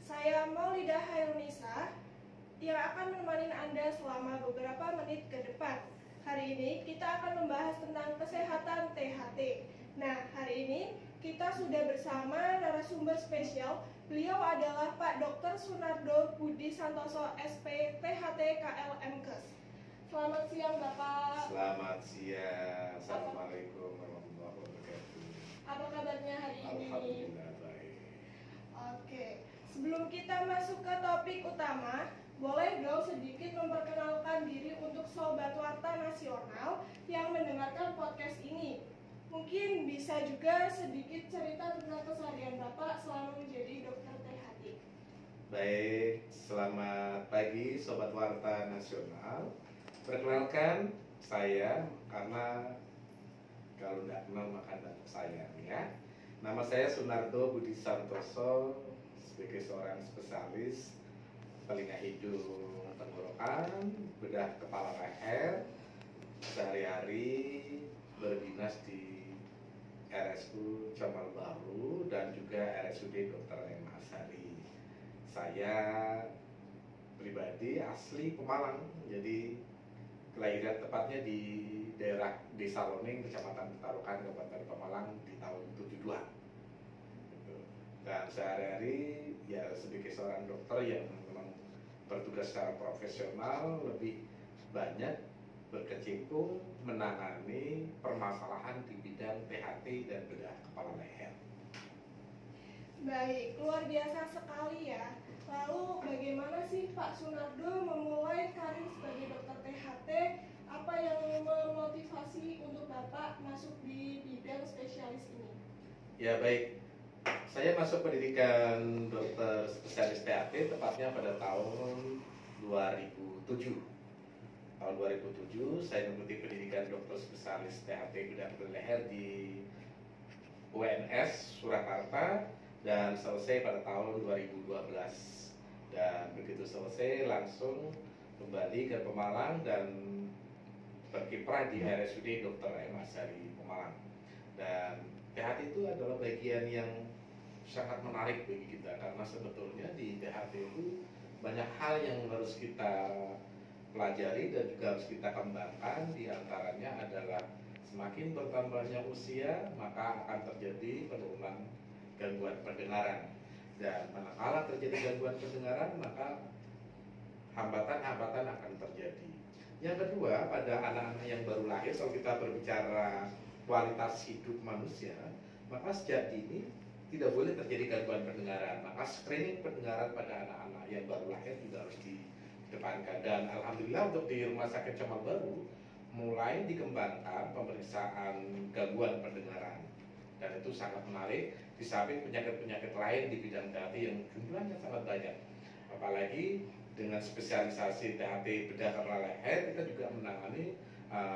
Saya Maulidah Hairunisa yang akan menemani Anda selama beberapa menit ke depan. Hari ini kita akan membahas tentang kesehatan THT. Nah, hari ini kita sudah bersama narasumber spesial. Beliau adalah Pak Dr. Sunardo Budi Santoso, SP, THT KLMkes. Selamat siang, Bapak. Selamat siang. Assalamualaikum warahmatullahi wabarakatuh. Apa kabarnya hari ini? Alhamdulillah baik. Oke, sebelum kita masuk ke topik utama, boleh dong sedikit memperkenalkan diri untuk Sobat Warta Nasional yang mendengarkan podcast ini. Mungkin bisa juga sedikit cerita tentang keseharian Bapak selama menjadi dokter THT. Baik, selamat pagi Sobat Warta Nasional. Perkenalkan saya, karena kalau nggak kenal maka nggak sayang ya. Nama saya Sunardo Budi Santoso, sebagai seorang spesialis telinga hidung tenggorokan, bedah kepala leher. Sehari-hari berdinas di RSU Comal Baru dan juga RSUD Dr. M. Asari. Saya pribadi asli Pemalang, jadi kelahiran tepatnya di daerah Desa Loning, Kecamatan Petarukan, Kabupaten Pemalang di tahun 72. Dan sehari-hari ya sebagai seorang dokter yang memang bertugas secara profesional, lebih banyak berkecimpung menangani permasalahan di bidang THT dan bedah kepala leher. Baik, luar biasa sekali ya. Lalu bagaimana sih Pak Sunardo memulai karir sebagai dokter THT? Apa yang memotivasi untuk Bapak masuk di bidang spesialis ini? Ya baik, saya masuk pendidikan dokter spesialis THT tepatnya pada tahun 2007. Tahun 2007 saya mengikuti pendidikan dokter spesialis THT bedah kepala leher di UNS Surakarta dan selesai pada tahun 2012. Dan begitu selesai langsung kembali ke Pemalang dan berkiprah di RSUD Dr. M. Asari Pemalang. Dan THT itu adalah bagian yang sangat menarik bagi kita, karena sebetulnya di THT itu banyak hal yang harus kita pelajari dan juga harus kita kembangkan. Di antaranya adalah semakin bertambahnya usia maka akan terjadi penurunan gangguan pendengaran, dan manakala terjadi gangguan pendengaran maka hambatan-hambatan akan terjadi. Yang kedua, pada anak-anak yang baru lahir, kalau kita berbicara kualitas hidup manusia, maka sejak dini tidak boleh terjadi gangguan pendengaran. Maka screening pendengaran pada anak-anak yang baru lahir juga harus dikedepankan. Dan alhamdulillah untuk di Rumah Sakit Comal Baru mulai dikembangkan pemeriksaan gangguan pendengaran. Dan itu sangat menarik, di samping penyakit-penyakit lain di bidang THT yang jumlahnya sangat banyak. Apalagi dengan spesialisasi THT bedah kepala leher, kita juga menangani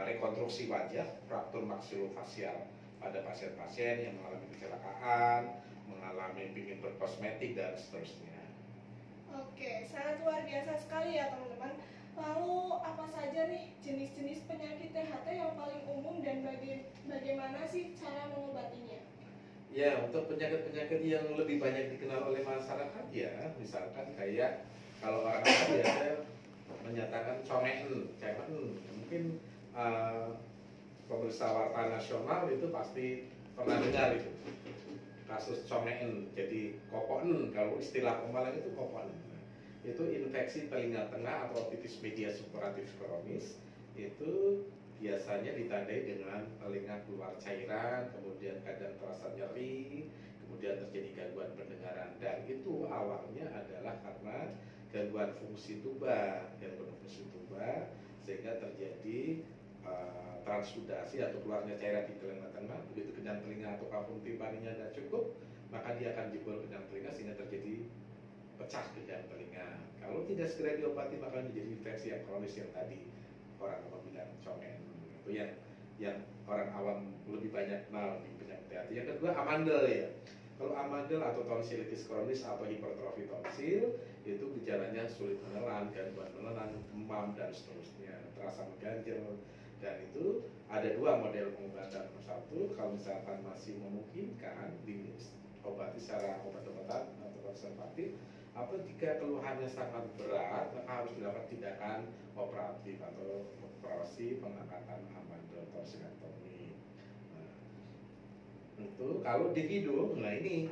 rekonstruksi wajah, fraktur maksilofacial pada pasien-pasien yang mengalami kecelakaan, mengalami pingin berkosmetik dan seterusnya. Oke, sangat luar biasa sekali ya teman-teman. Lalu apa saja nih jenis-jenis penyakit THT yang paling umum dan bagaimana sih cara mengobatinya? Ya, untuk penyakit-penyakit yang lebih banyak dikenal oleh masyarakat ya, misalkan kayak kalau orang biasa menyatakan comeken, mungkin pemirsa Warta Nasional itu pasti pernah dengar itu kasus comeken, jadi koponen, kalau istilah Pemalang itu koponen. Itu infeksi telinga tengah atau otitis media suppuratif kronis. Itu biasanya ditandai dengan telinga keluar cairan, kemudian kadang terasa nyeri, kemudian terjadi gangguan pendengaran. Dan itu awalnya adalah karena gangguan fungsi tuba, sehingga terjadi transudasi atau keluarnya cairan di telinga tengah. Begitu kenyang telinga atau kafum timpaninya tidak cukup, maka dia akan jebol kenyang telinga sehingga terjadi pecah kenyang telinga. Kalau tidak segera diobati maka menjadi infeksi yang kronis yang tadi orang awam bilang comen. Itu yang orang awam lebih banyak kenal di penyakit THT. Yang kedua, amandel ya. Kalau amandel atau tonsilitis kronis atau hipertrofi tonsil, itu gejalanya sulit menelan, gangguan menelan, demam dan seterusnya, terasa mengganjal. Dan itu ada dua model pengobatan. Satu, kalau misalkan masih memungkinkan diobati secara obat-obatan atau konservatif, Apa jika keluhannya sangat berat, maka harus dilakukan tindakan operatif atau operasi pengangkatan amandel torsikektomi. Nah, itu kalau di hidung, nah ini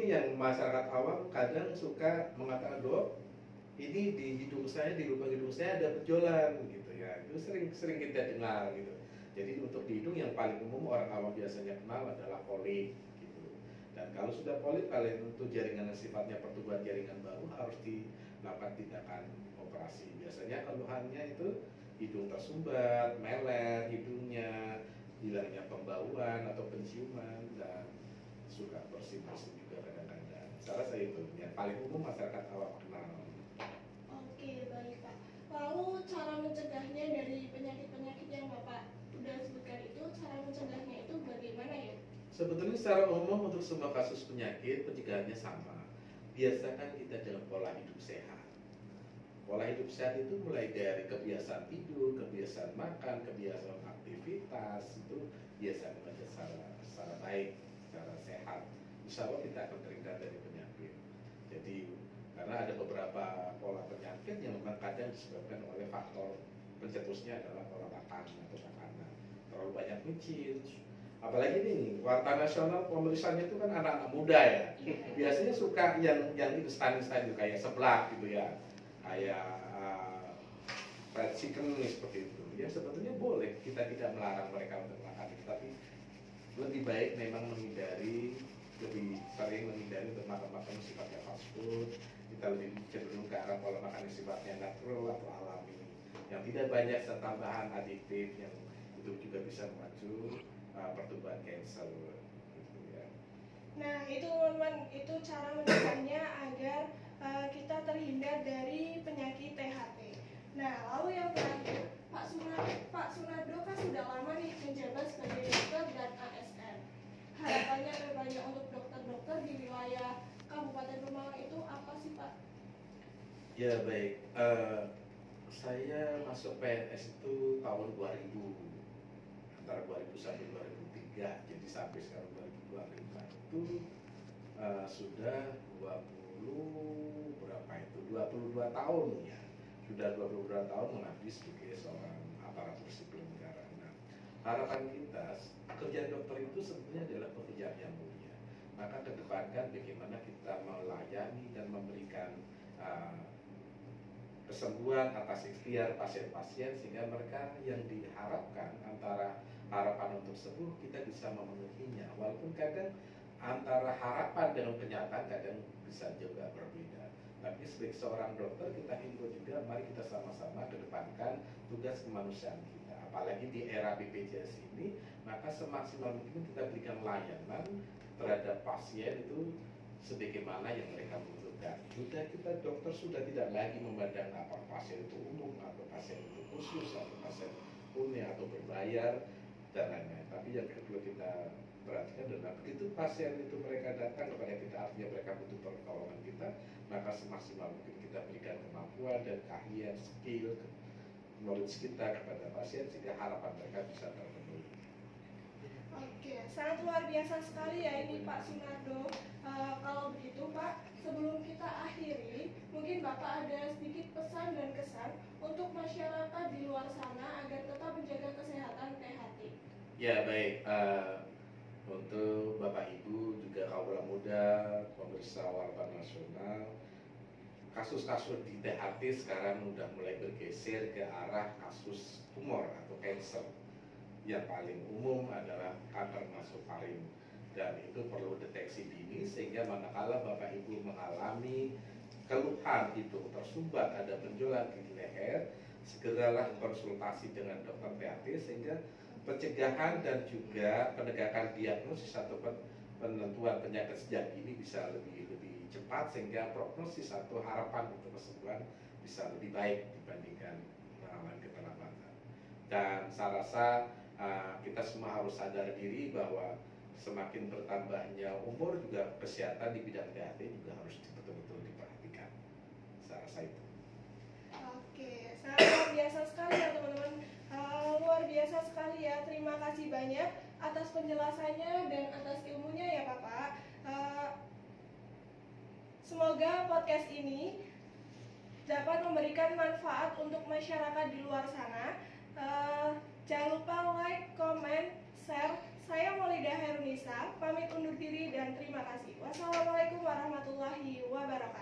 yang masyarakat awam kadang suka mengatakan, dok, ini di hidung saya, di lubang hidung saya ada benjolan gitu ya. Itu sering kita dengar gitu. Jadi untuk di hidung yang paling umum orang awam biasanya kenal adalah polip gitu. Dan kalau sudah polip, kalian untuk jaringan yang sifatnya pertumbuhan jaringan baru harus dilakukan tindakan operasi. Biasanya keluhannya itu hidung tersumbat, meler hidungnya, hilangnya pembauan atau penciuman, dan suka bersin-bersin juga kadang-kadang. Saya rasa itu yang paling umum masyarakat awam kenal. Oke, baik Pak. Lalu cara mencegahnya dari penyakit-penyakit yang Bapak udah sebutkan itu, cara mencegahnya itu bagaimana ya? Sebetulnya secara umum untuk semua kasus penyakit pencegahannya sama. Biasakan kita dengan pola hidup sehat. Pola hidup sehat itu mulai dari kebiasaan tidur, kebiasaan makan, kebiasaan aktivitas itu biasa bekerja secara baik, secara sehat. Insya Allah kita akan terhindar dari penyakit. Jadi karena ada beberapa pola penyakit yang memang kadang disebabkan oleh faktor pencetusnya adalah pola makan atau makanan. Terlalu banyak micin, apalagi ini warta nasional pemeriksaannya itu kan anak-anak muda ya. Biasanya suka yang instan-instan itu kayak seblak gitu ya, kayak fried chicken seperti itu. Ya sebetulnya boleh, kita tidak melarang mereka untuk makan itu, tapi lebih baik memang lebih sering menghindari untuk makan-makan sifatnya fast food. Kita lebih cenderung ke arah pola makan yang sifatnya natural atau alami, yang tidak banyak tambahan adiktif yang itu juga bisa memacu pertumbuhan kanker gitu ya. Nah, itu teman-teman, itu cara mencegahnya agar kita terhindar dari penyakit THT. Nah, lalu yang terakhir, Pak Sunardo kan sudah lama nih menjabat sebagai dokter dan ASN. Harapannya ke depannya untuk dokter-dokter di wilayah Kabupaten Pemalang itu apa sih Pak? Ya baik, saya masuk PNS itu tahun 2000, antara 2000 sampai 2003, jadi sampai sekarang 2025 itu sudah 20 berapa itu 22 tahun ya, sudah 22 tahun mengabdi sebagai seorang aparatur sipil negara. Nah, harapan kita pekerjaan dokter itu sebetulnya adalah pekerjaan yang mulia. Maka kedepankan bagaimana kita melayani dan memberikan kesembuhan atas ikhtiar pasien-pasien, sehingga mereka yang diharapkan antara harapan untuk sembuh kita bisa memenuhinya, walaupun kadang antara harapan dengan kenyataan kadang bisa juga berbeda. Tapi sebagai seorang dokter kita himbau juga, mari kita sama-sama kedepankan tugas kemanusiaan kita. Apalagi di era BPJS ini, maka semaksimal mungkin kita berikan layanan terhadap pasien itu sebagaimana yang mereka butuhkan. Sudah kita dokter sudah tidak lagi memandang apa pasien itu umum atau pasien itu khusus atau pasien unik atau berbayar dan lain-lain. Tapi yang kedua kita perhatikan adalah begitu pasien itu mereka datang kepada kita, artinya mereka butuh pertolongan kita, maka semaksimal mungkin kita berikan kemampuan dan keahlian, skill, knowledge kita kepada pasien sehingga harapan mereka bisa terpenuhi. Oke, sangat luar biasa sekali ya ini Pak Sunardo. Kalau begitu Pak, sebelum kita akhiri, mungkin Bapak ada sedikit pesan dan kesan untuk masyarakat di luar sana agar tetap menjaga kesehatan THT. Ya baik, untuk Bapak Ibu juga kaula muda, pemirsa Warta Nasional, kasus-kasus di THT sekarang sudah mulai bergeser ke arah kasus tumor atau kanker. Yang paling umum adalah kanker nasofaring, dan itu perlu deteksi dini sehingga manakala Bapak Ibu mengalami keluhan hidung tersumbat, ada benjolan di leher, segeralah konsultasi dengan dokter THT sehingga pencegahan dan juga penegakan diagnosis atau penentuan penyakit sejak ini bisa lebih cepat, sehingga prognosis atau harapan untuk kesembuhan bisa lebih baik dibandingkan mengalami keterlambatan. Dan saya rasa kita semua harus sadar diri bahwa semakin bertambahnya umur juga kesehatan di bidang THT juga harus betul-betul diperhatikan. Saya rasa itu. Oke, sangat luar biasa sekali ya teman-teman. Luar biasa sekali ya. Terima kasih banyak atas penjelasannya dan atas ilmunya ya Bapak. Semoga podcast ini dapat memberikan manfaat untuk masyarakat di luar sana. Jangan lupa like, comment, share. Saya Maulidah Herunisa, pamit undur diri dan terima kasih. Wassalamualaikum warahmatullahi wabarakatuh.